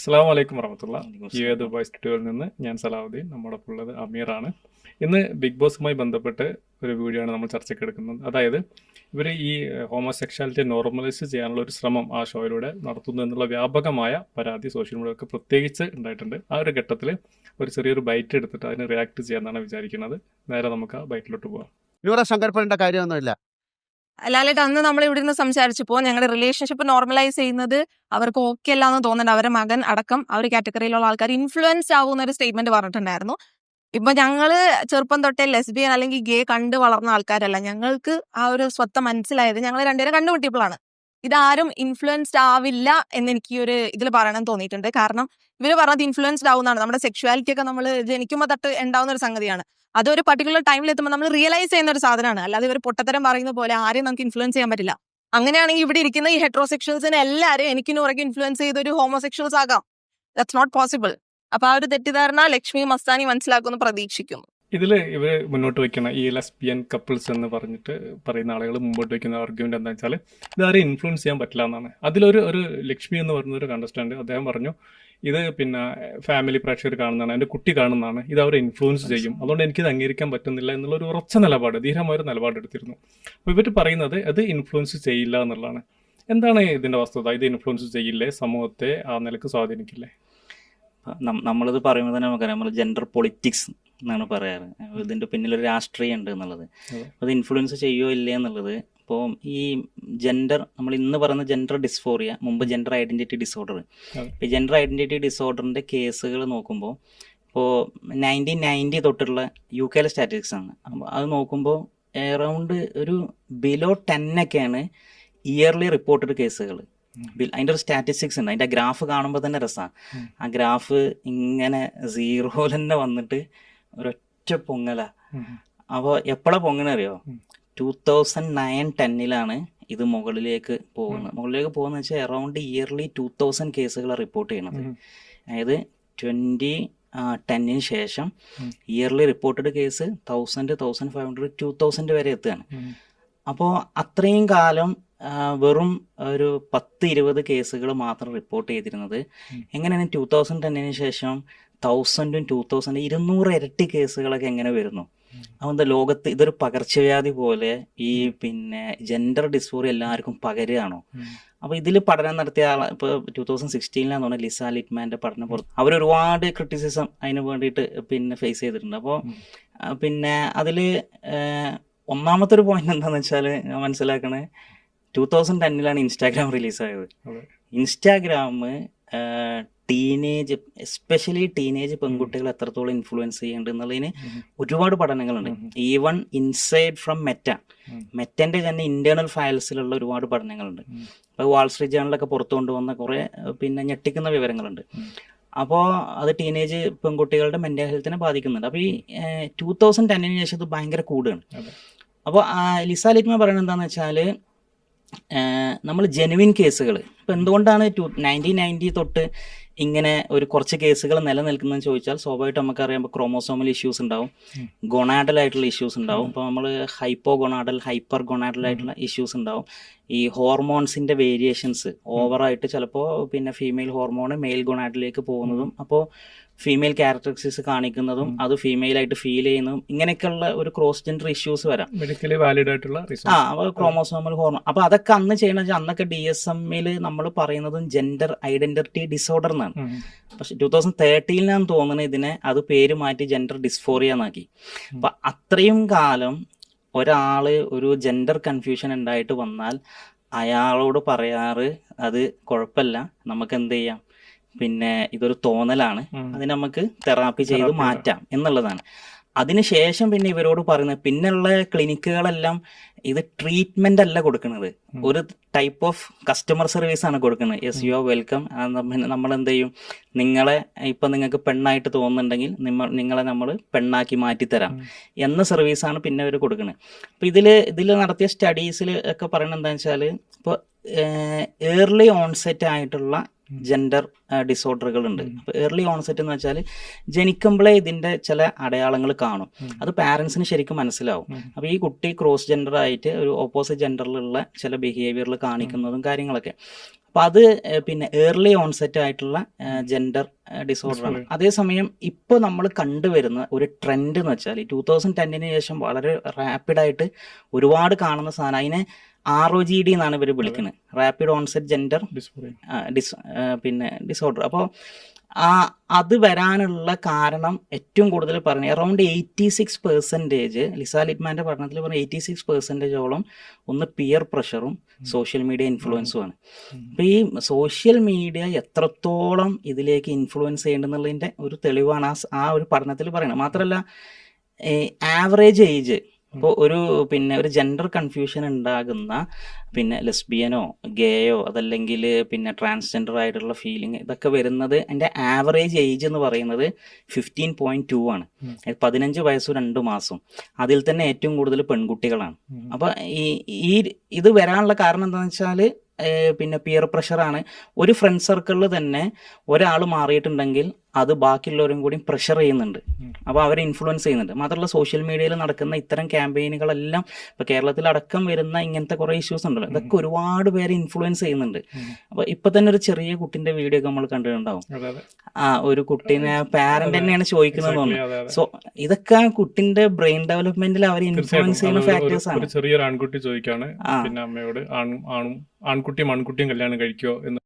അസ്സലാമു അലൈക്കും വറഹ്മത്തുള്ള. ദുബായ് സ്റ്റുഡിയോയിൽ നിന്ന് ഞാൻ സലാഹുദ്ദീൻ. നമ്മോടൊപ്പം ഉള്ളത് അമീറാണ്. ഇന്ന് ബിഗ് ബോസുമായി ബന്ധപ്പെട്ട് ഒരു വീഡിയോ ആണ് നമ്മൾ ചർച്ചയ്ക്ക് എടുക്കുന്നത്. അതായത് ഇവർ ഈ ഹോമോസെക്ഷാലിറ്റി നോർമലൈസ് ചെയ്യാനുള്ള ഒരു ശ്രമം ആ ഷോയിലൂടെ നടത്തുന്നു എന്നുള്ള വ്യാപകമായ പരാതി സോഷ്യൽ മീഡിയയൊക്കെ പ്രത്യേകിച്ച് ഉണ്ടായിട്ടുണ്ട്. ആ ഒരു ഘട്ടത്തിൽ ഒരു ചെറിയൊരു ബൈറ്റ് എടുത്തിട്ട് അതിന് റിയാക്ട് ചെയ്യാമെന്നാണ് വിചാരിക്കുന്നത്. നേരെ നമുക്ക് ആ ബൈറ്റിലോട്ട് പോകാം. ഇവിടെ സങ്കല്പേണ്ട കാര്യമൊന്നുമില്ല. ലാലേട്ട് അന്ന് നമ്മൾ ഇവിടെ നിന്ന് സംസാരിച്ചപ്പോൾ ഞങ്ങളുടെ റിലേഷൻഷിപ്പ് നോർമലൈസ് ചെയ്യുന്നത് അവർക്ക് ഓക്കെ അല്ലാന്ന് തോന്നുന്നുണ്ട്. അവരുടെ മകൻ അടക്കം ആ ഒരു കാറ്റഗറിയിലുള്ള ആൾക്കാർ ഇൻഫ്ലുവൻസ് ആവുന്ന ഒരു സ്റ്റേറ്റ്മെന്റ് പറഞ്ഞിട്ടുണ്ടായിരുന്നു. ഇപ്പൊ ഞങ്ങള് ചെറുപ്പം തൊട്ടേ ലെസ്ബിയൻ അല്ലെങ്കിൽ ഗേ കണ്ട് വളർന്ന ആൾക്കാരല്ല. ഞങ്ങൾക്ക് ആ ഒരു സ്വത്തം മനസ്സിലായത് ഞങ്ങൾ രണ്ടുപേരും കണ്ടുപിട്ടിയപ്പോഴാണ്. ഇതാരും ഇൻഫ്ലുവൻസ്ഡ് ആവില്ല എന്ന് എനിക്ക് ഈ ഒരു ഇതിൽ പറയണം തോന്നിയിട്ടുണ്ട്. കാരണം ഇവര് പറഞ്ഞത് ഇൻഫ്ലുവൻസ്ഡ് ആവുന്നതാണ്. നമ്മുടെ സെക്ഷുവാലിറ്റി ഒക്കെ നമ്മൾ ജനിക്കുമ്പോൾ തൊട്ട് ഉണ്ടാവുന്ന ഒരു സംഗതിയാണ്. അതൊരു പർട്ടിക്കുലർ ടൈമിൽ എത്തുമ്പോൾ നമ്മൾ റിയലൈസ് ചെയ്യുന്ന ഒരു സാധനമാണ്. അല്ലാതെ ഇവർ പൊട്ടത്തരം പറയുന്ന പോലെ ആരെയും നമുക്ക് ഇൻഫ്ലുവൻസ് ചെയ്യാൻ പറ്റില്ല. അങ്ങനെയാണെങ്കിൽ ഇവിടെ ഇരിക്കുന്ന ഈ ഹെട്രോസെക്ഷൽസിനെ എല്ലാവരും എനിക്കിന് പുറകെ ഇൻഫ്ലുവൻസ് ചെയ്തൊരു ഹോമോസെക്ഷൽസ് ആകാം. That's not possible. അപ്പൊ ആ ഒരു തെറ്റിദ്ധാരണ ലക്ഷ്മി മസ്താനി മനസ്സിലാക്കുമെന്ന് പ്രതീക്ഷിക്കുന്നു. ഇതിൽ ഇവർ മുന്നോട്ട് വയ്ക്കുന്ന ഈ ലെസ്ബിയൻ കപ്പിൾസ് എന്ന് പറഞ്ഞിട്ട് പറയുന്ന ആളുകൾ മുമ്പോട്ട് വയ്ക്കുന്ന ആർഗ്യുമെന്റ് എന്താ വെച്ചാൽ ഇതാരെയും ഇൻഫ്ലുവൻസ് ചെയ്യാൻ പറ്റില്ല എന്നാണ്. അതിലൊരു ലക്ഷ്മി എന്ന് പറയുന്ന ഒരു കണ്ടസ്റ്റന്റ് അദ്ദേഹം പറഞ്ഞു, ഇത് പിന്നെ ഫാമിലി പ്രേക്ഷകർ കാണുന്നതാണ്, എൻ്റെ കുട്ടി കാണുന്നതാണ്, ഇത് അവരെ ഇൻഫ്ലുവൻസ് ചെയ്യും, അതുകൊണ്ട് എനിക്കിത് അംഗീകരിക്കാൻ പറ്റുന്നില്ല എന്നുള്ളൊരു ഉറച്ച നിലപാട്, ധീരമായൊരു നിലപാടെടുത്തിരുന്നു. അപ്പോൾ ഇവർ പറയുന്നത് അത് ഇൻഫ്ലുവൻസ് ചെയ്യില്ല എന്നുള്ളതാണ്. എന്താണ് ഇതിൻ്റെ വസ്തുത? ഇത് ഇൻഫ്ലുവൻസ് ചെയ്യില്ലേ? സമൂഹത്തെ ആ നിലക്ക് സ്വാധീനിക്കില്ലേ? നമ്മളിത് പറയുമ്പോൾ തന്നെ നമുക്കറിയാം, നമ്മൾ ജെൻഡർ പൊളിറ്റിക്സ് എന്നാണ് പറയാറ്. ഇതിൻ്റെ പിന്നിലൊരു രാഷ്ട്രീയം ഉണ്ട് എന്നുള്ളത്. അത് ഇൻഫ്ലുവൻസ് ചെയ്യുമോ ഇല്ലേ എന്നുള്ളത്. ഇപ്പോൾ ഈ ജെൻഡർ, നമ്മൾ ഇന്ന് പറയുന്ന ജെൻഡർ ഡിസ്ഫോറിയ, മുമ്പ് ജെൻഡർ ഐഡൻറ്റിറ്റി ഡിസോർഡർ. ഈ ജെൻഡർ ഐഡൻറ്റിറ്റി ഡിസോർഡറിൻ്റെ കേസുകൾ നോക്കുമ്പോൾ ഇപ്പോൾ 1990 തൊട്ടുള്ള UK സ്റ്റാറ്റിസ്റ്റിക്സ് ആണ്. അത് നോക്കുമ്പോൾ എറൗണ്ട് ഒരു ബിലോ 10 ഒക്കെയാണ് ഇയർലി റിപ്പോർട്ടഡ് കേസുകൾ. അതിൻ്റെ ഒരു സ്റ്റാറ്റിസ്റ്റിക്സ് ഉണ്ട്. അതിൻ്റെ ഗ്രാഫ് കാണുമ്പോൾ തന്നെ രസമാണ്. ആ ഗ്രാഫ് ഇങ്ങനെ സീറോയിൽ തന്നെ വന്നിട്ട് ഒരൊറ്റ പൊങ്ങല. അപ്പോൾ എപ്പോഴാണ് പൊങ്ങണറിയോ? 2009-10 ഇത് മുകളിലേക്ക് പോകുന്നത് വെച്ചാൽ എറൗണ്ട് ഇയർലി 2000 കേസുകളാണ് റിപ്പോർട്ട് ചെയ്യണത്. അതായത് 2010 ശേഷം ഇയർലി റിപ്പോർട്ടഡ് കേസ് 1000, 1500, 2000 വരെ എത്തുകയാണ്. അപ്പോൾ അത്രയും കാലം വെറും ഒരു 10-20 കേസുകൾ മാത്രം റിപ്പോർട്ട് ചെയ്തിരുന്നത് എങ്ങനെയാണ് 2010 ശേഷം 1000, 2000, 200 ഇരട്ടി കേസുകളൊക്കെ എങ്ങനെ വരുന്നു? അതുകൊണ്ട് ലോകത്ത് ഇതൊരു പകർച്ചവ്യാധി പോലെ ഈ പിന്നെ ജെൻഡർ ഡിസ്ഫോറിയ എല്ലാവർക്കും പകരുകയാണോ? അപ്പോൾ ഇതിൽ പഠനം നടത്തിയ ഇപ്പോൾ 2016 തോന്നുന്നു ലിസ ലിറ്റ്മാൻ്റെ പഠനം പുറത്ത് അവരൊരുപാട് ക്രിറ്റിസിസം അതിന് വേണ്ടിയിട്ട് പിന്നെ ഫേസ് ചെയ്തിട്ടുണ്ട്. അപ്പോൾ പിന്നെ അതിൽ ഒന്നാമത്തെ ഒരു പോയിന്റ് എന്താണെന്ന് വെച്ചാൽ ഞാൻ മനസ്സിലാക്കണേ, 2010 ഇൻസ്റ്റാഗ്രാം റിലീസായത്. ഇൻസ്റ്റാഗ്രാം എസ്പെഷ്യലി ടീനേജ് പെൺകുട്ടികൾ എത്രത്തോളം ഇൻഫ്ലുവൻസ് ചെയ്യുന്നുണ്ട് എന്നുള്ളതിന് ഒരുപാട് പഠനങ്ങളുണ്ട്. ഈവൺ ഇൻസൈഡ് ഫ്രം മെറ്റൻ്റെ തന്നെ ഇന്റേണൽ ഫയൽസിലുള്ള ഒരുപാട് പഠനങ്ങളുണ്ട്. ഇപ്പോൾ വാൾസ്ട്രീറ്റ് ജേണലൊക്കെ പുറത്തു കൊണ്ടുവന്ന കുറേ പിന്നെ ഞെട്ടിക്കുന്ന വിവരങ്ങളുണ്ട്. അപ്പോൾ അത് ടീനേജ് പെൺകുട്ടികളുടെ മെന്റൽ ഹെൽത്തിനെ ബാധിക്കുന്നുണ്ട്. അപ്പോൾ ഈ 2010 ശേഷം ഇത് ഭയങ്കര കൂടുകയാണ്. അപ്പോൾ ലിസ ലിറ്റ്മ പറയുന്നത് എന്താണെന്ന് വെച്ചാൽ, നമ്മൾ ജെനുവിൻ കേസുകൾ ഇപ്പം എന്തുകൊണ്ടാണ് 1990 തൊട്ട് ഇങ്ങനെ ഒരു കുറച്ച് കേസുകൾ നിലനിൽക്കുന്നതെന്ന് ചോദിച്ചാൽ, സ്വാഭാവികമായിട്ട് നമുക്കറിയാം ക്രോമോസോമൽ ഇഷ്യൂസ് ഉണ്ടാവും, ഗൊണാഡൽ ആയിട്ടുള്ള ഇഷ്യൂസ് ഉണ്ടാവും. ഇപ്പോൾ നമ്മൾ ഹൈപ്പോ ഗൊണാഡൽ, ഹൈപ്പർ ഗൊണാഡൽ ആയിട്ടുള്ള ഇഷ്യൂസ് ഉണ്ടാവും. ഈ ഹോർമോൺസിൻ്റെ വേരിയേഷൻസ് ഓവറായിട്ട് ചിലപ്പോൾ പിന്നെ ഫീമെയിൽ ഹോർമോൺ മെയിൽ ഗൊണാഡിലേക്ക് പോകുന്നതും അപ്പോൾ ഫീമെയിൽ ക്യാരക്ടറിസ്റ്റിക്സ് കാണിക്കുന്നതും അത് ഫീമെയിലായിട്ട് ഫീൽ ചെയ്യുന്നതും ഇങ്ങനെയൊക്കെയുള്ള ഒരു ക്രോസ് ജെൻഡർ ഇഷ്യൂസ് വരാം. മെഡിക്കലി വാലിഡ് ആയിട്ടുള്ള അപ്പോൾ ക്രോമോസോമൽ ഹോർമോൺ. അപ്പോൾ അതൊക്കെ അന്ന് ചെയ്യണമെന്ന് വെച്ചാൽ അന്നൊക്കെ DSM-ൽ നമ്മൾ പറയുന്നതും ജെൻഡർ ഐഡന്റിറ്റി ഡിസോർഡർ എന്നാണ്. പക്ഷെ 2013 തോന്നുന്നത് ഇതിനെ അത് പേര് മാറ്റി ജെൻഡർ ഡിസ്ഫോറിയ എന്നാക്കി. അപ്പം അത്രയും കാലം ഒരാള് ഒരു ജെൻഡർ കൺഫ്യൂഷൻ ഉണ്ടായിട്ട് വന്നാൽ അയാളോട് പറയാറ് അത് കുഴപ്പമില്ല, നമുക്ക് എന്ത് ചെയ്യാം, പിന്നെ ഇതൊരു തോന്നലാണ്, അതിന് നമുക്ക് തെറാപ്പി ചെയ്ത് മാറ്റാം എന്നുള്ളതാണ്. അതിനുശേഷം പിന്നെ ഇവരോട് പറയുന്നത്, പിന്നെയുള്ള ക്ലിനിക്കുകളെല്ലാം ഇത് ട്രീറ്റ്മെന്റ് അല്ല കൊടുക്കുന്നത്, ഒരു ടൈപ്പ് ഓഫ് കസ്റ്റമർ സർവീസ് ആണ് കൊടുക്കുന്നത്. Yes, you are welcome. നമ്മൾ എന്ത് ചെയ്യും, നിങ്ങളെ ഇപ്പം നിങ്ങൾക്ക് പെണ്ണായിട്ട് തോന്നുന്നുണ്ടെങ്കിൽ നിങ്ങളെ നമ്മൾ പെണ്ണാക്കി മാറ്റിത്തരാം എന്ന സർവീസാണ് പിന്നെ അവർ കൊടുക്കുന്നത്. അപ്പം ഇതിൽ നടത്തിയ സ്റ്റഡീസിൽ ഒക്കെ പറയുന്നത് എന്താണെന്ന് വെച്ചാൽ, ഇപ്പോൾ ഏർലി ഓൺസെറ്റ് ആയിട്ടുള്ള ജെൻഡർ ഡിസോർഡറുകൾ ഉണ്ട്. അപ്പോൾ ഏർലി ഓൺസെറ്റ് എന്ന് വെച്ചാൽ ജനിക്കുമ്പോഴേ ഇതിൻ്റെ ചില അടയാളങ്ങൾ കാണും. അത് പാരൻസിന് ശരിക്കും മനസ്സിലാവും. അപ്പോൾ ഈ കുട്ടി ക്രോസ് ജെൻഡർ ആയിട്ട് ഒരു ഓപ്പോസിറ്റ് ജെൻഡറിലുള്ള ചില ബിഹേവിയറിൽ കാണിക്കുന്നതും കാര്യങ്ങളൊക്കെ. അപ്പോൾ അത് പിന്നെ ഏർലി ഓൺസെറ്റ് ആയിട്ടുള്ള ജെൻഡർ ഡിസോർഡറാണ്. അതേസമയം ഇപ്പോൾ നമ്മൾ കണ്ടുവരുന്ന ഒരു ട്രെൻഡ് എന്ന് വെച്ചാൽ 2010 ശേഷം വളരെ റാപ്പിഡായിട്ട് ഒരുപാട് കാണുന്ന സാധനം, അതിനെ ROGD എന്നാണ് ഇവർ വിളിക്കുന്നത്, റാപ്പിഡ് ഓൺസെറ്റ് ജെൻഡർ ഡിസോർഡർ. അപ്പോൾ അത് വരാനുള്ള കാരണം ഏറ്റവും കൂടുതൽ പറഞ്ഞ അറൗണ്ട് 86%, ലിസ ലിറ്റ്മാൻ്റെ പഠനത്തിൽ പറഞ്ഞ 86%ഓളം ഒന്ന് പിയർ പ്രഷറും സോഷ്യൽ മീഡിയ ഇൻഫ്ലുവൻസുമാണ്. അപ്പോൾ ഈ സോഷ്യൽ മീഡിയ എത്രത്തോളം ഇതിലേക്ക് ഇൻഫ്ലുവൻസ് ചെയ്യേണ്ടെന്നുള്ളതിൻ്റെ ഒരു തെളിവാണ് ആ ഒരു പഠനത്തിൽ പറയുന്നത്. മാത്രമല്ല ആവറേജ് ഏജ് ഇപ്പോൾ ഒരു ജെൻഡർ കൺഫ്യൂഷൻ ഉണ്ടാകുന്ന ലെസ്ബിയനോ ഗേയോ അതല്ലെങ്കിൽ ട്രാൻസ്ജെൻഡർ ആയിട്ടുള്ള ഫീലിംഗ് ഇതൊക്കെ വരുന്നത് എൻ്റെ ആവറേജ് ഏജ് എന്ന് പറയുന്നത് 15.2 ആണ്. 15 വയസ്സും 2 മാസവും. അതിൽ തന്നെ ഏറ്റവും കൂടുതൽ പെൺകുട്ടികളാണ്. അപ്പോൾ ഇത് വരാനുള്ള കാരണം എന്താണെന്ന് വെച്ചാൽ പിയർ പ്രഷറാണ്. ഒരു ഫ്രണ്ട് സർക്കിളിൽ തന്നെ ഒരാൾ മാറിയിട്ടുണ്ടെങ്കിൽ അത് ബാക്കിയുള്ളവരും കൂടി പ്രഷർ ചെയ്യുന്നുണ്ട്, അപ്പോൾ അവരെ ഇൻഫ്ലുവൻസ് ചെയ്യുന്നുണ്ട്. മാത്രമല്ല സോഷ്യൽ മീഡിയയിൽ നടക്കുന്ന ഇത്തരം ക്യാമ്പയിനുകളെല്ലാം ഇപ്പോൾ കേരളത്തിലടക്കം വരുന്ന ഇങ്ങനത്തെ കുറേ ഇഷ്യൂസ് ഉണ്ടല്ലോ, ഇതൊക്കെ ഒരുപാട് പേരെ ഇൻഫ്ലുവൻസ് ചെയ്യുന്നുണ്ട്. അപ്പോൾ ഇപ്പം തന്നെ ഒരു ചെറിയ കുട്ടിൻ്റെ വീഡിയോ ഒക്കെ നമ്മൾ കണ്ടിട്ടുണ്ടാവും. ഒരു കുട്ടീനെ പാരന്റ് തന്നെയാണ് ചോദിക്കുന്നതെന്ന് തോന്നുന്നു. സോ ഇതൊക്കെ ആ കുട്ടിന്റെ ബ്രെയിൻ ഡെവലപ്മെന്റിൽ അവരെ ഇൻഫ്ലുവൻസ് ചെയ്യുന്ന ഫാക്ടേഴ്സ് ആണ്. ചെറിയൊരു ആൺകുട്ടി ചോദിക്കാണ് പിന്നെ അമ്മയോട് ആൺകുട്ടിയും ആൺകുട്ടിയും കല്യാണം കഴിക്കോ എന്ന്.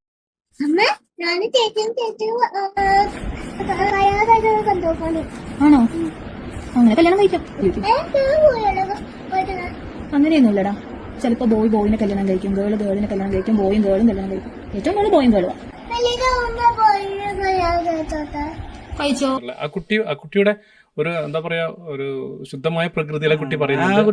ആണോ? അങ്ങനെ കല്യാണം കഴിക്കാം. അങ്ങനെയൊന്നുമില്ലടാ. ചിലപ്പോ ബോയിനെ കല്യാണം കഴിക്കും, ഗേളിനെ കല്യാണം കഴിക്കും, ഗേളും കല്യാണം കഴിക്കും. ഏറ്റവും കൂടുതൽ ഗേളുവാ. കഴിച്ചോ? ആ കുട്ടിയുടെ ഒരു എന്താ പറയാ ഒരു ശുദ്ധമായ പ്രകൃതിയിലെ കുട്ടി പറയുന്നത്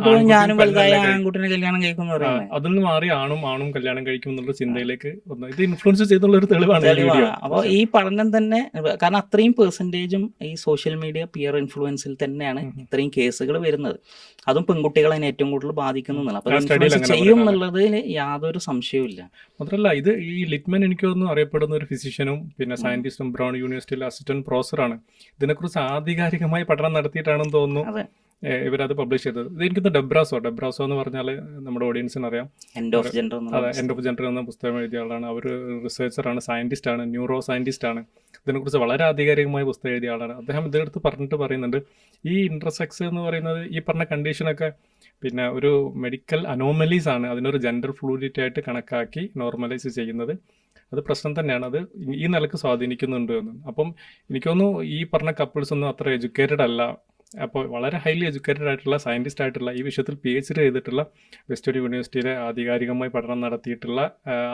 അതിൽ നിന്ന് മാറി ആണും കല്യാണം കഴിക്കും എന്നുള്ള ചിന്തയിലേക്ക് വന്നു. ഇത് ഇൻഫ്ലുവൻസ് ചെയ്തുള്ള ഒരു തെളിവാണ്. അപ്പോൾ ഈ പഠനം തന്നെ, കാരണം അത്രയും പെർസെന്റേജും ഈ സോഷ്യൽ മീഡിയ പിയർ ഇൻഫ്ലുവൻസിൽ തന്നെയാണ് ഇത്രയും കേസുകൾ വരുന്നത്. അതും പെൺകുട്ടികളെ ഏറ്റവും കൂടുതൽ ബാധിക്കുന്നുള്ളൂ. അപ്പൊ ചെയ്യും എന്നുള്ളതിൽ യാതൊരു സംശയവും ഇല്ല. മാത്രമല്ല ഇത് ഈ ലിറ്റ്മൻ എനിക്ക് തോന്നുന്നു അറിയപ്പെടുന്ന ഒരു ഫിസിഷ്യനും സയന്റിസ്റ്റും ബ്രൗൺ യൂണിവേഴ്സിറ്റിയിലെ അസിസ്റ്റന്റ് പ്രൊഫസറാണ്. ഇതിനെക്കുറിച്ച് ആധികാരികമായി പഠനം നടത്തിയിട്ടാണെന്ന് തോന്നുന്നു ഇവരത് പബ്ലിഷ് ചെയ്തത്. ഇത് എനിക്കൊന്ന് ഡെബ്രാസോ എന്ന് പറഞ്ഞാൽ നമ്മുടെ ഓഡിയൻസിന് അറിയാം. എൻഡ് ഓഫ് ജെൻഡർ എന്ന പുസ്തകം എഴുതിയ ആളാണ്. അവർ റിസർച്ചറാണ്, സയന്റിസ്റ്റാണ്, ന്യൂറോ സയന്റിസ്റ്റാണ്. ഇതിനെക്കുറിച്ച് വളരെ ആധികാരികമായി പുസ്തകം എഴുതിയ ആളാണ്. അദ്ദേഹം ഇതെടുത്ത് പറയുന്നുണ്ട് ഈ ഇന്റർസെക്സ് എന്ന് പറയുന്നത് ഈ പറഞ്ഞ കണ്ടീഷനൊക്കെ ഒരു മെഡിക്കൽ അനോമലീസ് ആണ്. അതിനൊരു ജെൻഡർ ഫ്ലൂയിഡിറ്റി ആയിട്ട് കണക്കാക്കി നോർമലൈസ് ചെയ്യുന്നത് അത് പ്രശ്നം തന്നെയാണ്. അത് ഈ നിലക്ക് സ്വാധീനിക്കുന്നുണ്ട് എന്ന്. അപ്പം എനിക്ക് തോന്നുന്നു ഈ പറഞ്ഞ കപ്പിൾസ് ഒന്നും അത്ര എഡ്യൂക്കേറ്റഡ് അല്ല. അപ്പോൾ വളരെ ഹൈലി എഡ്യൂക്കേറ്റഡ് ആയിട്ടുള്ള സയന്റിസ്റ്റ് ആയിട്ടുള്ള ഈ വിഷയത്തിൽ PhD ചെയ്തിട്ടുള്ള വെസ്റ്റേൺ യൂണിവേഴ്സിറ്റിയിലെ ആധികാരികമായി പഠനം നടത്തിയിട്ടുള്ള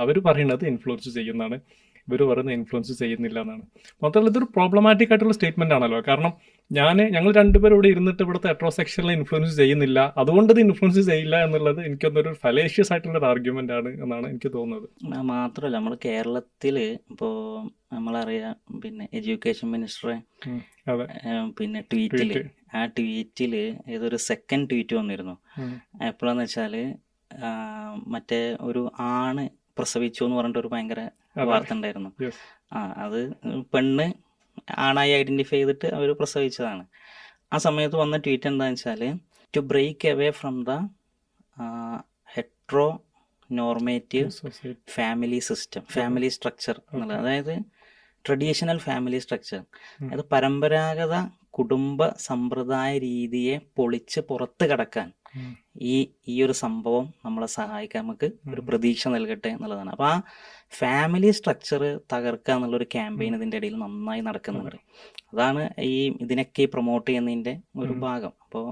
അവർ പറയുന്നത് ഇൻഫ്ലുവൻസ് ചെയ്യുന്നതാണ്, ഇവർ പറയുന്നത് ഇൻഫ്ലുവൻസ് ചെയ്യുന്നില്ല എന്നാണ്. മാത്രമല്ല ഇതൊരു പ്രോബ്ലമാറ്റിക് ആയിട്ടുള്ള സ്റ്റേറ്റ്മെന്റ് ആണല്ലോ. കാരണം ഞങ്ങൾ രണ്ടുപേരും ഇവിടെ ഇരുന്നിട്ട് ഇവിടുത്തെ ഹെറ്ററോസെക്ഷലിനെ ഇൻഫ്ലുവൻസ് ചെയ്യുന്നില്ല, അതുകൊണ്ട് ഇത് ഇൻഫ്ലുവൻസ് ചെയ്യില്ല എന്നുള്ളത് എനിക്കൊന്നൊരു ഫലേഷ്യസ് ആയിട്ടുള്ള ഒരു ആർഗ്യുമെന്റ് ആണ് എന്നാണ് എനിക്ക് തോന്നുന്നത്. മാത്രമല്ല നമ്മൾ കേരളത്തിൽ ഇപ്പോൾ നമ്മളറിയാം എഡ്യൂക്കേഷൻ മിനിസ്റ്ററെ ട്വീറ്റിൽ ഏതൊരു സെക്കൻഡ് ട്വീറ്റ് വന്നിരുന്നു. എപ്പോഴാന്ന് വെച്ചാല് മറ്റേ ഒരു ആണ് പ്രസവിച്ചു എന്ന് പറഞ്ഞിട്ട് ഒരു ഭയങ്കര വാർത്ത ഉണ്ടായിരുന്നു. അത് പെണ്ണ് ആണായി ഐഡന്റിഫൈ ചെയ്തിട്ട് അവർ പ്രസവിച്ചതാണ്. ആ സമയത്ത് വന്ന ട്വീറ്റ് എന്താണെന്ന് വെച്ചാൽ to break away from the heteronormative family system, family structure എന്നുള്ളത്. അതായത് ട്രഡീഷണൽ ഫാമിലി സ്ട്രക്ചർ, അതായത് പരമ്പരാഗത കുടുംബ സമ്പ്രദായ രീതിയെ പൊളിച്ച് പുറത്ത് കടക്കാൻ ഈ ഒരു സംഭവം നമ്മളെ സഹായിക്കാൻ നമുക്ക് ഒരു പ്രതീക്ഷ നൽകട്ടെ എന്നുള്ളതാണ്. അപ്പോൾ ആ ഫാമിലി സ്ട്രക്ചർ തകർക്കുക എന്നുള്ളൊരു ക്യാമ്പയിൻ ഇതിൻ്റെ ഇടയിൽ നന്നായി നടക്കുന്നുണ്ട്. അതാണ് ഇതിനൊക്കെ പ്രൊമോട്ട് ചെയ്യുന്നതിൻ്റെ ഒരു ഭാഗം. അപ്പോൾ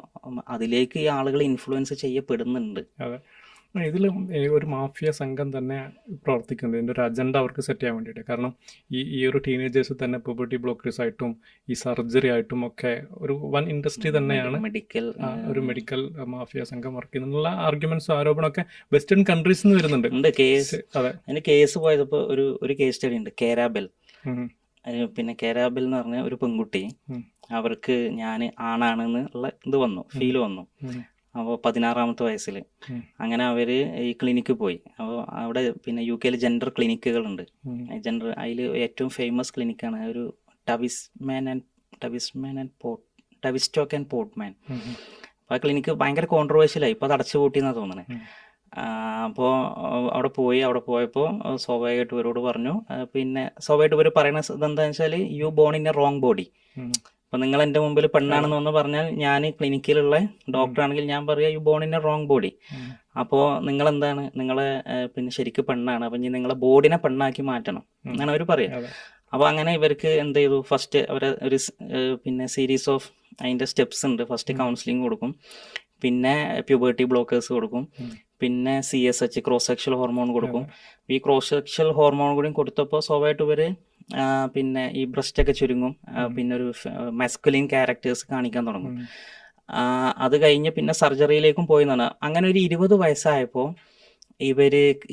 അതിലേക്ക് ഈ ആളുകൾ ഇൻഫ്ലുവൻസ് ചെയ്യപ്പെടുന്നുണ്ട്. ഇതിൽ ഒരു മാഫിയ സംഘം തന്നെ പ്രവർത്തിക്കുന്നത്, ഇതിൻ്റെ ഒരു അജണ്ട അവർക്ക് സെറ്റ് ചെയ്യാൻ വേണ്ടിയിട്ട്. കാരണം ഈ ഒരു ടീനേജേഴ്സ് തന്നെ പുബർട്ടി ബ്ലോക്കേഴ്സ് ആയിട്ടും ഈ സർജറി ആയിട്ടും ഒക്കെ ഒരു വൻ ഇൻഡസ്ട്രി തന്നെയാണ് ഒരു മെഡിക്കൽ മാഫിയ സംഘം വർക്ക് ചെയ്യുന്നുള്ള ആർഗ്യുമെന്റ്സും ആരോപണമൊക്കെ വെസ്റ്റേൺ കൺട്രീസിൽ നിന്ന് വരുന്നുണ്ട്. കേസ് പോയതിപ്പോ ഒരു കേസ് സ്റ്റഡി ഉണ്ട്, കേരാബെൽ. കേരാബെൽ എന്ന് പറഞ്ഞ ഒരു പെൺകുട്ടി, അവർക്ക് ഞാൻ ആണാണെന്നുള്ള ഇത് വന്നു, ഫീൽ വന്നു. അപ്പോൾ 16-ാമത്തെ വയസ്സിൽ അങ്ങനെ അവർ ഈ ക്ലിനിക്കിൽ പോയി. അപ്പോൾ അവിടെ UK ജെൻഡർ ക്ലിനിക്കുകളുണ്ട്. ജെൻഡർ അതിൽ ഏറ്റവും ഫേമസ് ക്ലിനിക്കാണ് ഒരു ടവിസ്റ്റോക്ക് ആൻഡ് പോർട്ട്മാൻ. അപ്പോൾ ആ ക്ലിനിക്ക് ഭയങ്കര കോൺട്രവേഴ്ഷ്യലായി. ഇപ്പോൾ അത് അടച്ചുപൂട്ടിയെന്നാണ് തോന്നുന്നത്. അപ്പോൾ അവിടെ പോയപ്പോൾ സ്വാഭാവികമായിട്ട് ഇവരോട് പറഞ്ഞു, പിന്നെ സ്വാഭാവികമായിട്ട് ഇവർ പറയുന്ന ഇതെന്താണെന്ന് വെച്ചാൽ you born in a wrong body. അപ്പം നിങ്ങൾ എൻ്റെ മുമ്പിൽ പെണ്ണാണെന്ന് വന്ന് പറഞ്ഞാൽ ഞാൻ ക്ലിനിക്കിലുള്ള ഡോക്ടറാണെങ്കിൽ ഞാൻ പറയാം you born in a wrong body. അപ്പോൾ നിങ്ങളെന്താണ്, നിങ്ങളെ പിന്നെ ശരിക്കും പെണ്ണാണ്, അപ്പം ഇനി നിങ്ങളെ ബോഡിനെ പെണ്ണാക്കി മാറ്റണം എന്നാണ് അവർ പറയുക. അപ്പോൾ അങ്ങനെ ഇവർക്ക് എന്ത് ചെയ്തു, ഫസ്റ്റ് അവരെ ഒരു പിന്നെ സീരീസ് ഓഫ് അതിൻ്റെ സ്റ്റെപ്സ് ഉണ്ട്. ഫസ്റ്റ് കൗൺസിലിംഗ് കൊടുക്കും, പിന്നെ പ്യൂബർട്ടി ബ്ലോക്കേഴ്സ് കൊടുക്കും, പിന്നെ CSH ക്രോസ് സെക്ഷൽ ഹോർമോൺ കൊടുക്കും. ഈ ക്രോസ് സെക്ഷൽ ഹോർമോൺ കൂടി കൊടുത്തപ്പോൾ സ്വാഭാവികമായിട്ട് ഇവർ പിന്നെ ഈ ബ്രസ്റ്റ് ഒക്കെ ചുരുങ്ങും, പിന്നെ ഒരു മസ്കുലിൻ ക്യാരക്ടേഴ്സ് കാണിക്കാൻ തുടങ്ങും. അത് കഴിഞ്ഞ് പിന്നെ സർജറിയിലേക്കും പോയി എന്നാണ്. അങ്ങനെ ഒരു 20 വയസ്സായപ്പോൾ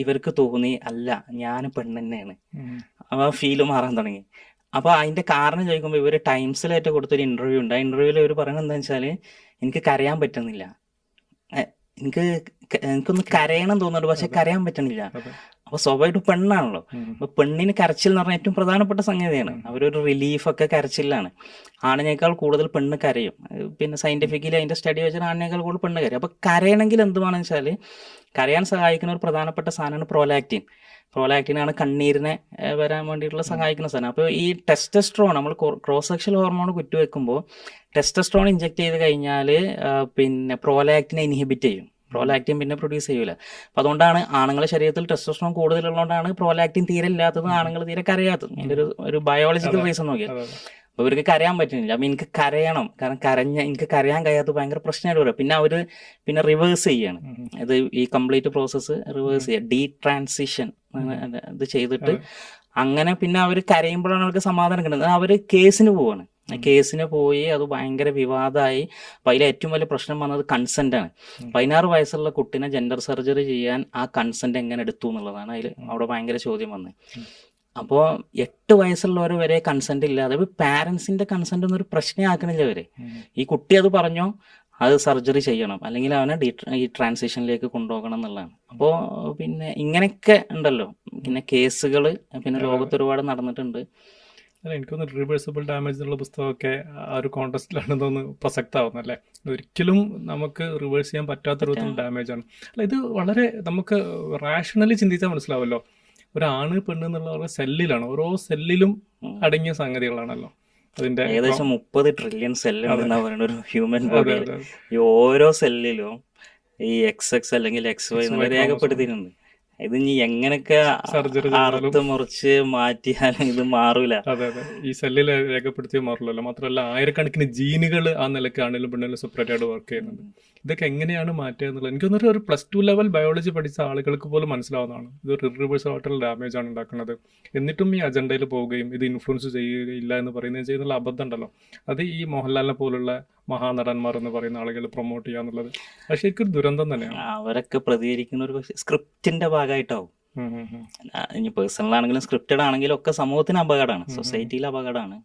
ഇവർക്ക് തോന്നി അല്ല ഞാൻ പെണ്ണ് തന്നെയാണ്. അപ്പോൾ ഫീല് മാറാൻ തുടങ്ങി. അപ്പോൾ അതിൻ്റെ കാരണം ചോദിക്കുമ്പോൾ ഇവർ ടൈംസിലായിട്ട് കൊടുത്തൊരു ഇൻ്റർവ്യൂ ഉണ്ട്. ആ ഇൻ്റർവ്യൂവിൽ ഇവർ പറയുന്നത് എന്താണെന്ന് വെച്ചാൽ എനിക്ക് കരയാൻ പറ്റുന്നില്ല, എനിക്കൊന്ന് കരയണം തോന്നുന്നുണ്ട് പക്ഷെ കരയാൻ പറ്റണില്ല. അപ്പൊ സ്വാഭാവികമായിട്ട് പെണ്ണാണല്ലോ, അപ്പൊ പെണ്ണിന് കരച്ചിൽ എന്ന് പറഞ്ഞാൽ ഏറ്റവും പ്രധാനപ്പെട്ട സംഗതിയാണ്. അവരൊരു റിലീഫൊക്കെ കരച്ചിലാണ്. ആണിനേക്കാൾ കൂടുതൽ പെണ്ണ് കരയും. പിന്നെ സയന്റിഫിക്കലി അതിന്റെ സ്റ്റഡി വെച്ചാൽ ആണിനേക്കാൾ കൂടുതൽ പെണ്ണ് കരയും. അപ്പൊ കരയണമെങ്കിൽ എന്തുവാണെന്ന് വെച്ചാൽ കരയാൻ സഹായിക്കുന്ന ഒരു പ്രധാനപ്പെട്ട സാധനമാണ് പ്രോലാക്റ്റിൻ. പ്രോലാക്റ്റിനാണ് കണ്ണീരിനെ വരാൻ വേണ്ടിയിട്ടുള്ള സഹായിക്കുന്ന സാധനം. അപ്പോൾ ഈ ടെസ്റ്റസ്ട്രോൺ നമ്മൾ ക്രോസ് സെക്ഷൽ ഹോർമോൺ കുറ്റിവെക്കുമ്പോൾ ടെസ്റ്റസ്ട്രോൺ ഇഞ്ചെക്ട് ചെയ്ത് കഴിഞ്ഞാൽ പിന്നെ പ്രോലാക്റ്റിനെ ഇൻഹിബിറ്റ് ചെയ്യും. പ്രോലാക്റ്റിൻ പിന്നെ പ്രൊഡ്യൂസ് ചെയ്യൂല. അപ്പം അതുകൊണ്ടാണ് ആണുങ്ങളുടെ ശരീരത്തിൽ ടെസ്റ്റോസ്റ്ററോൺ കൂടുതലുള്ളതുകൊണ്ടാണ് പ്രോലാക്റ്റിൻ തീരെ ഇല്ലാത്തത്, ആണുങ്ങൾ തീരെ കരയാത്തത്. അതിൻ്റെ ഒരു ബയോളജിക്കൽ റീസൺ നോക്കിയാൽ. അപ്പോൾ ഇവർക്ക് കരയാൻ പറ്റുന്നില്ല. അപ്പം എനിക്ക് കരയണം, കാരണം എനിക്ക് കരയാൻ കഴിയാത്ത ഭയങ്കര പ്രശ്നമായിട്ട് വരും. പിന്നെ അവർ പിന്നെ റിവേഴ്സ് ചെയ്യാണ്, ഇത് ഈ കംപ്ലീറ്റ് പ്രോസസ്സ് റിവേഴ്സ് ചെയ്യുക, ഡീട്രാൻസിഷൻ ഇത് ചെയ്തിട്ട് അങ്ങനെ പിന്നെ അവർ കരയുമ്പോഴാണ് അവർക്ക് സമാധാനം കിട്ടുന്നത്. അവർ കേസിന് പോവാണ്. കേസിന് പോയി അത് ഭയങ്കര വിവാദമായി. അപ്പം അതിലെ ഏറ്റവും വലിയ പ്രശ്നം വന്നത് കൺസെന്റ് ആണ്. 16 വയസ്സുള്ള കുട്ടീനെ ജെൻഡർ സർജറി ചെയ്യാൻ ആ കൺസെന്റ് എങ്ങനെ എടുത്തു എന്നുള്ളതാണ് അതിൽ അവിടെ ഭയങ്കര ചോദ്യം വന്നത്. അപ്പോൾ 8 വയസ്സുള്ളവർ വരെ കൺസെന്റ് ഇല്ലാതെ പാരൻസിന്റെ കൺസെന്റ് ഒന്നും ഒരു പ്രശ്നമാക്കണില്ല അവര്. ഈ കുട്ടി അത് പറഞ്ഞോ അത് സർജറി ചെയ്യണം, അല്ലെങ്കിൽ അവനെ ഈ ട്രാൻസിഷനിലേക്ക് കൊണ്ടുപോകണം എന്നുള്ളതാണ്. അപ്പോൾ പിന്നെ ഇങ്ങനെയൊക്കെ ഉണ്ടല്ലോ പിന്നെ കേസുകൾ പിന്നെ ലോകത്ത് ഒരുപാട് നടന്നിട്ടുണ്ട്. അല്ല, എനിക്കൊന്ന് റിവേഴ്സിബിൾ ഡാമേജ് എന്നുള്ള പുസ്തകമൊക്കെ ആ ഒരു കോൺടെസ്റ്റിലാണ് തോന്നുന്നു പ്രസക്തമാവുന്നത് അല്ലേ. ഒരിക്കലും നമുക്ക് റിവേഴ്സ് ചെയ്യാൻ പറ്റാത്ത രൂപത്തിലുള്ള ഡാമേജ് ആണ്. അല്ല, ഇത് വളരെ നമുക്ക് റാഷണലി ചിന്തിച്ചാൽ മനസ്സിലാവുമല്ലോ. ഒരു ആണ് പെണ്ണ് എന്നുള്ള സെല്ലിലാണ്, ഓരോ സെല്ലിലും അടങ്ങിയ സംഗതികളാണല്ലോ. അതിന്റെ ഏകദേശം 30 ട്രില്യൺ സെല്ലുണ്ടെന്നാ പറയുന്നത് ഒരു ഹ്യൂമൻ ബോഡിയിൽ. ഈ ഓരോ സെല്ലിലും ഈ XX അല്ലെങ്കിൽ XY രേഖപ്പെടുത്തിയിട്ടുണ്ട്. ഇത് ഇനി എങ്ങനെയൊക്കെ അറുത്ത് മുറിച്ച് മാറ്റിയാലും ഇത് മാറൂല. അതെ, ഈ സെല്ലിൽ രേഖപ്പെടുത്തിയ മാറില്ലല്ലോ. മാത്രമല്ല ആയിരക്കണക്കിന് ജീനുകൾ ആ നിലക്കാണെങ്കിലും പെണ്ണിലും സെപ്പറേറ്റ് ആയിട്ട് വർക്ക് ചെയ്യുന്നുണ്ട്. ഇതൊക്കെ എങ്ങനെയാണ് മാറ്റുക എന്നുള്ളത് എനിക്കൊന്നൊരു ഒരു +2 ലെവൽ ബയോളജി പഠിച്ച ആളുകൾക്ക് പോലും മനസ്സിലാവുന്നതാണ്. ഇതൊരു ഇറിവേഴ്സിബിൾ ആയിട്ടുള്ള ഡാമേജ് ആണ് ഉണ്ടാക്കുന്നത്. എന്നിട്ടും ഈ അജണ്ടയിൽ പോവുകയും ഇത് ഇൻഫ്ലുവൻസ് ചെയ്യുകയില്ല എന്ന് പറയുന്നത് ചെയ്യുന്നുള്ള അബദ്ധം ഉണ്ടല്ലോ. അത് ഈ മോഹൻലാലിനെ പോലുള്ള മഹാനടന്മാർ എന്ന് പറയുന്ന ആളുകൾ പ്രൊമോട്ട് ചെയ്യുക എന്നുള്ളത് അത് ശരിക്കും ദുരന്തം തന്നെയാണ്. അവരൊക്കെ പ്രതികരിക്കുന്ന ഒരു സ്ക്രിപ്റ്റിന്റെ ഭാഗമായിട്ടാവും. ഇനി പേഴ്സണൽ ആണെങ്കിലും സ്ക്രിപ്റ്റഡ് ആണെങ്കിലും ഒക്കെ സമൂഹത്തിന് അപകടമാണ്, സൊസൈറ്റിയിൽ അപകടമാണ്.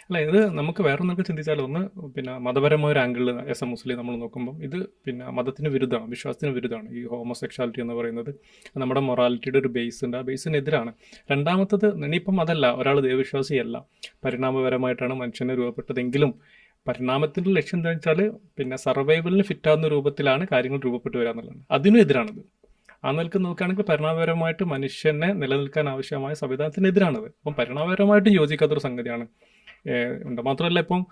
അല്ല, ഇത് നമുക്ക് വേറെ ഒന്നൊക്കെ ചിന്തിച്ചാൽ ഒന്ന് പിന്നെ മതപരമായ ഒരു ആംഗിളിൽ എസ് എ മുസ്ലിം നമ്മൾ നോക്കുമ്പോൾ ഇത് പിന്നെ മതത്തിന് വിരുദ്ധമാണ്, വിശ്വാസത്തിന് വിരുദ്ധമാണ്. ഈ ഹോമോസെക്ഷാലിറ്റി എന്ന് പറയുന്നത് നമ്മുടെ മൊറാലിറ്റിയുടെ ഒരു ബേസ് ഉണ്ട്, ആ ബേസിനെതിരാണ്. രണ്ടാമത്തത് ഇനിയിപ്പം അതല്ല, ഒരാൾ ദൈവവിശ്വാസിയല്ല, പരിണാമപരമായിട്ടാണ് മനുഷ്യനെ രൂപപ്പെട്ടതെങ്കിലും പരിണാമത്തിൻ്റെ ലക്ഷ്യം എന്താ വെച്ചാൽ പിന്നെ സർവൈവലിന് ഫിറ്റാവുന്ന രൂപത്തിലാണ് കാര്യങ്ങൾ രൂപപ്പെട്ടു വരിക എന്നുള്ളത്. അതിനും എതിരാണിത്. ആ നിലക്ക് നോക്കുകയാണെങ്കിൽ പരിണാമപരമായിട്ട് മനുഷ്യനെ നിലനിൽക്കാൻ ആവശ്യമായ സംവിധാനത്തിനെതിരാണത്. അപ്പം പരിണാമപരമായിട്ടും യോജിക്കാത്തൊരു സംഗതിയാണ് ഉണ്ട്. മാത്രമല്ല ഇപ്പം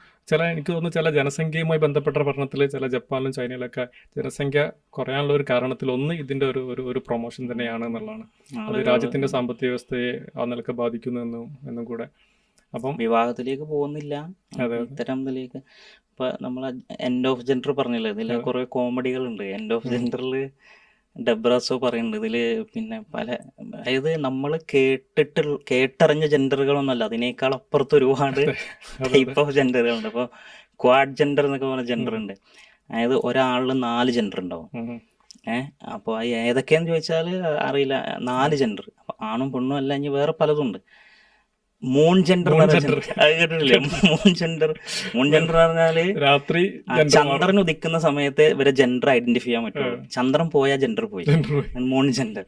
എനിക്ക് തോന്നുന്നു ചില ജനസംഖ്യയുമായി ബന്ധപ്പെട്ട പഠനത്തിൽ ചില ജപ്പാനിലും ചൈനയിലൊക്കെ ജനസംഖ്യ കുറയാനുള്ള ഒരു കാരണത്തിൽ ഒന്ന് ഇതിന്റെ ഒരു പ്രൊമോഷൻ തന്നെയാണ് എന്നുള്ളതാണ്. അത് രാജ്യത്തിന്റെ സാമ്പത്തിക വ്യവസ്ഥയെ ആ നിലക്ക് ബാധിക്കുന്നു എന്നും കൂടെ. അപ്പം വിവാഹത്തിലേക്ക് പോകുന്നില്ല, ഇത്തരത്തിലേക്ക് ഇപ്പൊ നമ്മൾ എൻഡ് ഓഫ് ജെൻഡർ പറഞ്ഞില്ലേ, ഇതിൽ കുറെ കോമഡികളുണ്ട്. എൻഡ് ഓഫ് ജെൻഡറിൽ ഡെബ്രാസോ പറയുന്നുണ്ട് ഇതില് പിന്നെ പല, അതായത് നമ്മൾ കേട്ടറിഞ്ഞ ജെൻഡറുകളൊന്നല്ല, അതിനേക്കാൾ അപ്പുറത്ത് ഒരുപാട് ടൈപ്പ് ഓഫ് ജെൻഡറുകളുണ്ട്. അപ്പോൾ ക്വാഡ് ജെൻഡർ എന്നൊക്കെ പറഞ്ഞ ജെൻഡർ ഉണ്ട്. അതായത് ഒരാളിൽ 4 ജെൻഡർ ഉണ്ടാവും. അപ്പോൾ ഏതൊക്കെയാന്ന് ചോദിച്ചാൽ അറിയില്ല. 4 ജെൻഡർ, ആണും പെണ്ണും അല്ല, ഇനി വേറെ പലതും ഉണ്ട്. മൂൺ ജെൻഡർ കേട്ടിട്ടില്ലേ? മൂൺ ജെൻഡർ പറഞ്ഞാല് രാത്രി ചന്ദ്രൻ ഉദിക്കുന്ന സമയത്ത് ഇവരെ ജെൻഡർ ഐഡന്റിഫൈ ചെയ്യാൻ പറ്റുള്ളൂ. ചന്ദ്രൻ പോയാൽ ജെൻഡർ പോയി, മൂൺ ജെൻഡർ.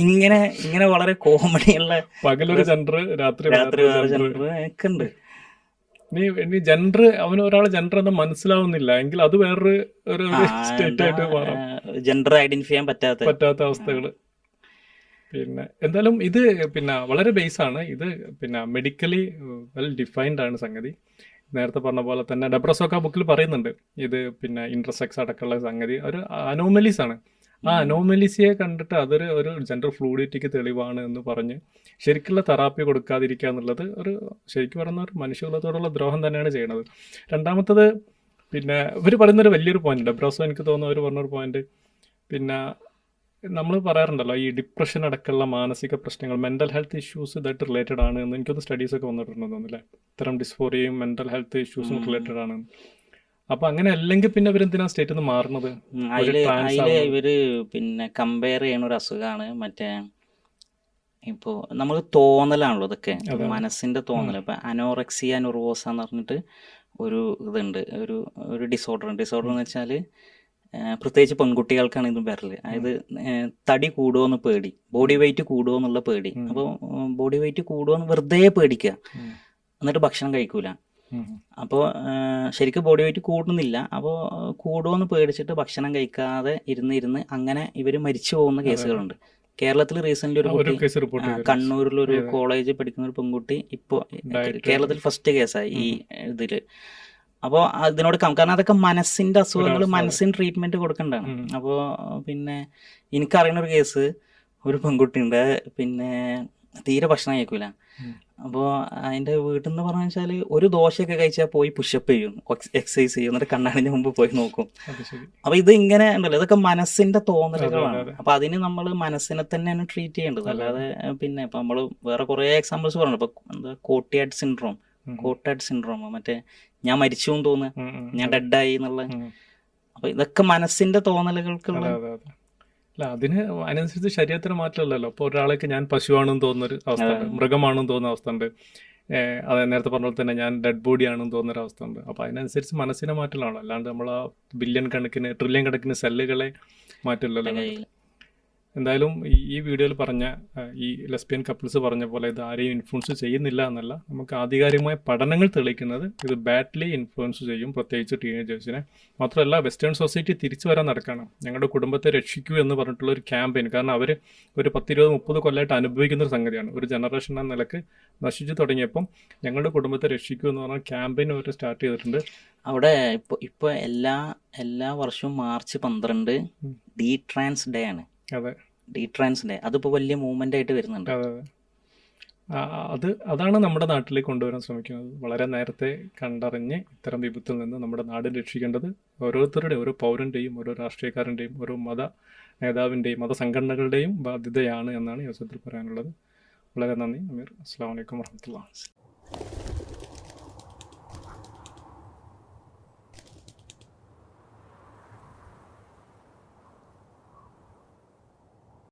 ഇങ്ങനെ വളരെ കോമഡിയുള്ള പകലൊരു ജെൻഡർ രാത്രി വേറെ ജെൻഡർ ഒക്കെ ഉണ്ട്. ഇനി ജെൻഡർ അവന് ഒരാളെ ജെൻഡർ എന്താ മനസ്സിലാവുന്നില്ല എങ്കിൽ അത് വേറൊരു ഒരു സ്റ്റേറ്റ് ആയിട്ട് മാറാം, ജെൻഡർ ഐഡന്റിഫൈ ചെയ്യാൻ പറ്റാത്ത അവസ്ഥകൾ. പിന്നെ എന്തായാലും ഇത് പിന്നെ വളരെ ബേസ് ആണ് ഇത്, പിന്നെ മെഡിക്കലി വെൽ ഡിഫൈൻഡ് ആണ് സംഗതി. നേരത്തെ പറഞ്ഞ പോലെ തന്നെ ഡെബ്രസോക്ക ബുക്കിൽ പറയുന്നുണ്ട് ഇത് പിന്നെ ഇന്റർസെക്സ് അടക്കമുള്ള സംഗതി ഒരു അനോമലീസ് ആണ്. ആ അനോമലീസിയെ കണ്ടിട്ട് അതൊരു ഒരു ജെൻഡർ ഫ്ലൂയിഡിറ്റിക്ക് തെളിവാണ് എന്ന് പറഞ്ഞ് ശരിക്കുള്ള തെറാപ്പി കൊടുക്കാതിരിക്കുക എന്നുള്ളത് ഒരു ശരിക്കും പറയുന്ന ഒരു മനുഷ്യകുലത്തോടുള്ള ദ്രോഹം തന്നെയാണ് ചെയ്യണത്. രണ്ടാമത്തത് പിന്നെ ഇവർ പറയുന്നൊരു വലിയൊരു പോയിന്റ്, ഡെബ്രോസോ എനിക്ക് തോന്നുന്നു അവർ പറഞ്ഞൊരു പോയിന്റ്, പിന്നെ നമ്മൾ പറയാറുണ്ടല്ലോ ഈ ഡിപ്രഷൻ അടക്കമുള്ള മാനസിക പ്രശ്നങ്ങൾ, മെന്റൽ ഹെൽത്ത് ഇഷ്യൂസ് ഇതായിട്ട് റിലേറ്റഡ് ആണ് എന്ന് എനിക്കൊന്ന് സ്റ്റഡീസ് ഒക്കെ വന്നിട്ടുണ്ടെന്ന് തോന്നുന്നില്ലേ, ഇത്തരം ഡിസ്ഫോറിയയും മെന്റൽ ഹെൽത്ത് ഇഷ്യൂസും റിലേറ്റഡ് ആണ്. അപ്പൊ അങ്ങനെ അല്ലെങ്കിൽ പിന്നെ ഇവരെന്തിനാ സ്റ്റേറ്റിൽ നിന്ന് മാറുന്നത്? ഇവര് പിന്നെ കമ്പയർ ചെയ്യണ ഒരു അസുഖമാണ് മറ്റേ ഇപ്പോ നമുക്ക് തോന്നലാണല്ലോ ഇതൊക്കെ, മനസ്സിന്റെ തോന്നൽ. ഇപ്പൊ അനോറക്സിയ നെർവോസ എന്ന് പറഞ്ഞിട്ട് ഒരു ഇതുണ്ട്, ഒരു ഡിസോർഡർ എന്ന് വെച്ചാല് പ്രത്യേകിച്ച് പെൺകുട്ടികൾക്കാണ് ഇത് വരല്. അതായത് തടി കൂടുമോന്ന് പേടി, ബോഡി വെയിറ്റ് കൂടുമോ എന്നുള്ള പേടി. അപ്പോൾ ബോഡി വെയിറ്റ് കൂടുമോന്ന് വെറുതെ പേടിക്കുക, എന്നിട്ട് ഭക്ഷണം കഴിക്കൂല. അപ്പോൾ ശരിക്കും ബോഡി വെയിറ്റ് കൂടുന്നില്ല, അപ്പോൾ കൂടുമോന്ന് പേടിച്ചിട്ട് ഭക്ഷണം കഴിക്കാതെ ഇരുന്ന് അങ്ങനെ ഇവര് മരിച്ചു പോകുന്ന കേസുകളുണ്ട്. കേരളത്തിൽ റീസെന്റ് ഒരു കുട്ടി, കണ്ണൂരിലൊരു കോളേജിൽ പഠിക്കുന്ന ഒരു പെൺകുട്ടി ഇപ്പോൾ കേരളത്തിൽ ഫസ്റ്റ് കേസായി ഈ ഇതില്. അപ്പോൾ അതിനോട് കാരണം അതൊക്കെ മനസ്സിന്റെ അസുഖങ്ങൾ, മനസ്സിന് ട്രീറ്റ്മെന്റ് കൊടുക്കേണ്ടതാണ്. അപ്പോൾ പിന്നെ എനിക്കറിയുന്ന ഒരു കേസ്, ഒരു പെൺകുട്ടിയുണ്ട് പിന്നെ തീരെ ഭക്ഷണം കഴിക്കൂല. അപ്പോൾ അതിന്റെ വീട്ടിൽ നിന്ന് പറഞ്ഞു വെച്ചാൽ ഒരു ദോശയൊക്കെ കഴിച്ചാൽ പോയി പുഷപ്പ് ചെയ്യും, എക്സസൈസ് ചെയ്യും, എന്നിട്ട് കണ്ണാടിന്റെ മുമ്പ് പോയി നോക്കും. അപ്പൊ ഇത് ഇങ്ങനെ ഉണ്ടല്ലോ, ഇതൊക്കെ മനസ്സിന്റെ തോന്നലുകളാണ്. അപ്പൊ അതിന് നമ്മൾ മനസ്സിനെ തന്നെയാണ് ട്രീറ്റ് ചെയ്യേണ്ടത്, അല്ലാതെ പിന്നെ ഇപ്പൊ നമ്മള് വേറെ കുറെ എക്സാമ്പിൾസ് പറഞ്ഞു. ഇപ്പൊ എന്താ കോട്ടിയാഡ് സിൻഡ്രോം മറ്റേ ഞാൻ മരിച്ചു എന്ന് തോന്നുക, ഞാൻ ഡെഡായി എന്നുള്ള. അപ്പൊ ഇതൊക്കെ മനസ്സിന്റെ തോന്നലുകൾക്കുള്ള. അല്ല, അതിന് അതിനനുസരിച്ച് ശരീരത്തിന് മാറ്റമല്ലല്ലോ. ഇപ്പോൾ ഒരാൾക്ക് ഞാൻ പശുവാണെന്ന് തോന്നുന്നൊരു അവസ്ഥ ഉണ്ട്, മൃഗമാണെന്ന് തോന്നുന്ന അവസ്ഥ ഉണ്ട്, അത് നേരത്തെ പറഞ്ഞ പോലെ തന്നെ ഞാൻ ഡെഡ് ബോഡി ആണെന്ന് തോന്നുന്നൊരു അവസ്ഥ ഉണ്ട്. അപ്പോൾ അതിനനുസരിച്ച് മനസ്സിനെ മാറ്റലാണല്ലോ, അല്ലാണ്ട് നമ്മൾ ആ ട്രില്യൺ കണക്കിന് സെല്ലുകളെ മാറ്റില്ലല്ലോ. എന്തായാലും ഈ വീഡിയോയിൽ പറഞ്ഞ ഈ ലെസ്ബിയൻ കപ്പിൾസ് പറഞ്ഞ പോലെ ഇത് ആരെയും ഇൻഫ്ലുവൻസ് ചെയ്യുന്നില്ല എന്നല്ല, നമുക്ക് ആധികാരികമായ പഠനങ്ങൾ തെളിയിക്കുന്നത് ഇത് ബാഡ്ലി ഇൻഫ്ലുവൻസ് ചെയ്യും, പ്രത്യേകിച്ച് ടീനേജേഴ്സിനെ. മാത്രമല്ല വെസ്റ്റേൺ സൊസൈറ്റി തിരിച്ചു വരാൻ നടക്കുകയാണ്. ഞങ്ങളുടെ കുടുംബത്തെ രക്ഷിക്കൂ എന്ന് പറഞ്ഞിട്ടുള്ള ഒരു ക്യാമ്പയിൻ, കാരണം അവർ ഒരു 10-20-30 കൊല്ലമായിട്ട് അനുഭവിക്കുന്ന ഒരു സംഗതിയാണ്. ഒരു ജനറേഷൻ എന്ന നിലക്ക് നശിച്ചു തുടങ്ങിയപ്പം ഞങ്ങളുടെ കുടുംബത്തെ രക്ഷിക്കൂ എന്ന് പറഞ്ഞ ക്യാമ്പയിൻ അവർ സ്റ്റാർട്ട് ചെയ്തിട്ടുണ്ട്. അവിടെ ഇപ്പൊ എല്ലാ വർഷവും മാർച്ച് 12 ഡി ട്രാൻസ് ഡേ ആണ്. അതെ, ഡി ട്രാൻസ് ഡേ അതിപ്പോ വലിയ മൂവ്മെന്റ് ആയിട്ട് വരുന്നുണ്ട്. അതാണ് നമ്മുടെ നാട്ടിലേക്ക് കൊണ്ടുവരാൻ ശ്രമിക്കുന്നത്. വളരെ നേരത്തെ കണ്ടറിഞ്ഞ് ഇത്തരം വിപത്തിൽ നിന്ന് നമ്മുടെ നാടിനെ രക്ഷിക്കേണ്ടത് ഓരോരുത്തരുടെയും, ഓരോ പൗരന്റെയും, ഓരോ രാഷ്ട്രീയക്കാരന്റെയും, ഓരോ മത നേതാവിന്റെയും മതസംഘടനകളുടെയും ബാധ്യതയാണ് എന്നാണ് ഈ അവസരത്തിൽ പറയാനുള്ളത്. വളരെ നന്ദി അമീർ. അസ്സലാമു അലൈക്കും വറഹ്മത്തുള്ളാഹി.